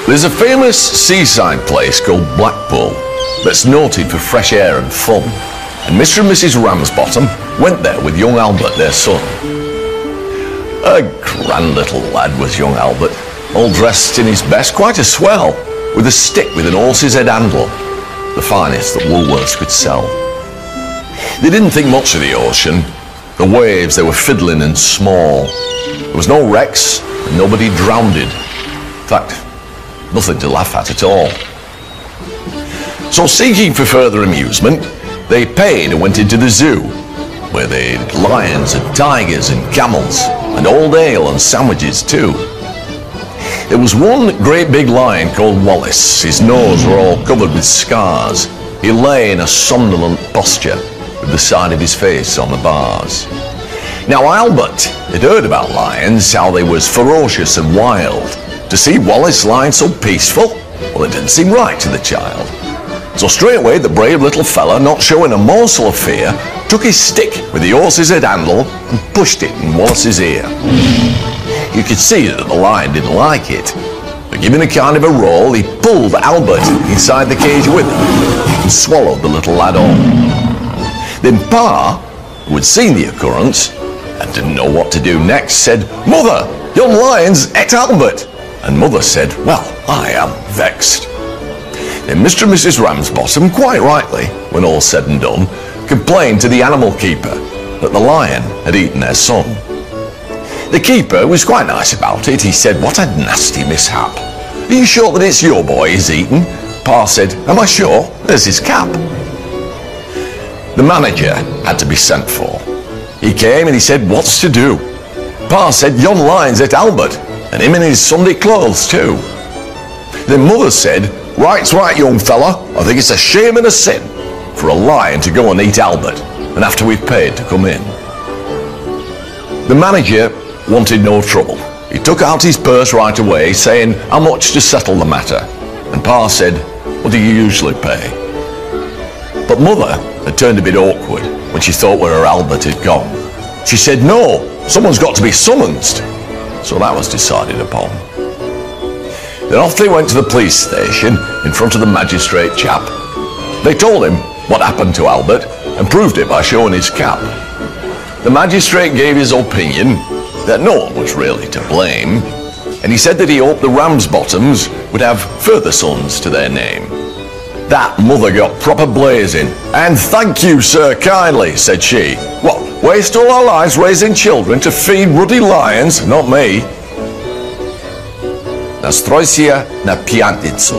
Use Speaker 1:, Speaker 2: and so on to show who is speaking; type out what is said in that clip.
Speaker 1: There's a famous seaside place called Blackpool that's noted for fresh air and fun, and Mr. and Mrs. Ramsbottom went there with young Albert, their son. A grand little lad was young Albert, all dressed in his best, quite a swell, with a stick with an horse's head handle, the finest that Woolworths could sell. They didn't think much of the ocean. The waves, they were fiddling and small. There was no wrecks, and nobody drowned. In fact, nothing to laugh at all. So seeking for further amusement, they paid and went into the zoo, where they had lions and tigers and camels, and old ale and sandwiches too. There was one great big lion called Wallace. His nose were all covered with scars. He lay in a somnolent posture, with the side of his face on the bars. Now Albert had heard about lions, how they was ferocious and wild. To see Wallace lying so peaceful, well, it didn't seem right to the child. So straight away the brave little fella, not showing a morsel of fear, took his stick with the horse's head handle and pushed it in Wallace's ear. You could see that the lion didn't like it, but giving a kind of a roll, he pulled Albert inside the cage with him and swallowed the little lad on. Then Pa, who had seen the occurrence and didn't know what to do next, said, "Mother, yon lion's ate Albert." And Mother said, "Well, I am vexed." Then Mr. and Mrs. Ramsbottom, quite rightly, when all said and done, complained to the animal keeper that the lion had eaten their son. The keeper was quite nice about it. He said, "What a nasty mishap. Are you sure that it's your boy he's eaten?" Pa said, "Am I sure? There's his cap." The manager had to be sent for. He came and he said, "What's to do?" Pa said, "Yon lion's at Albert, and him in his Sunday clothes too." Then Mother said, "Right's right, young fella. I think it's a shame and a sin for a lion to go and eat Albert, and after we've paid to come in." The manager wanted no trouble. He took out his purse right away, saying how much to settle the matter. And Pa said, "What do you usually pay?" But Mother had turned a bit awkward when she thought where her Albert had gone. She said, "No, someone's got to be summoned." So that was decided upon. Then off they went to the police station in front of the magistrate chap. They told him what happened to Albert and proved it by showing his cap. The magistrate gave his opinion that no one was really to blame, and he said that he hoped the Ramsbottoms would have further sons to their name. That Mother got proper blazing. "And thank you, sir, kindly," said she. "What, waste all our lives raising children to feed ruddy lions? Not me." Nastrojcie na Pятницу.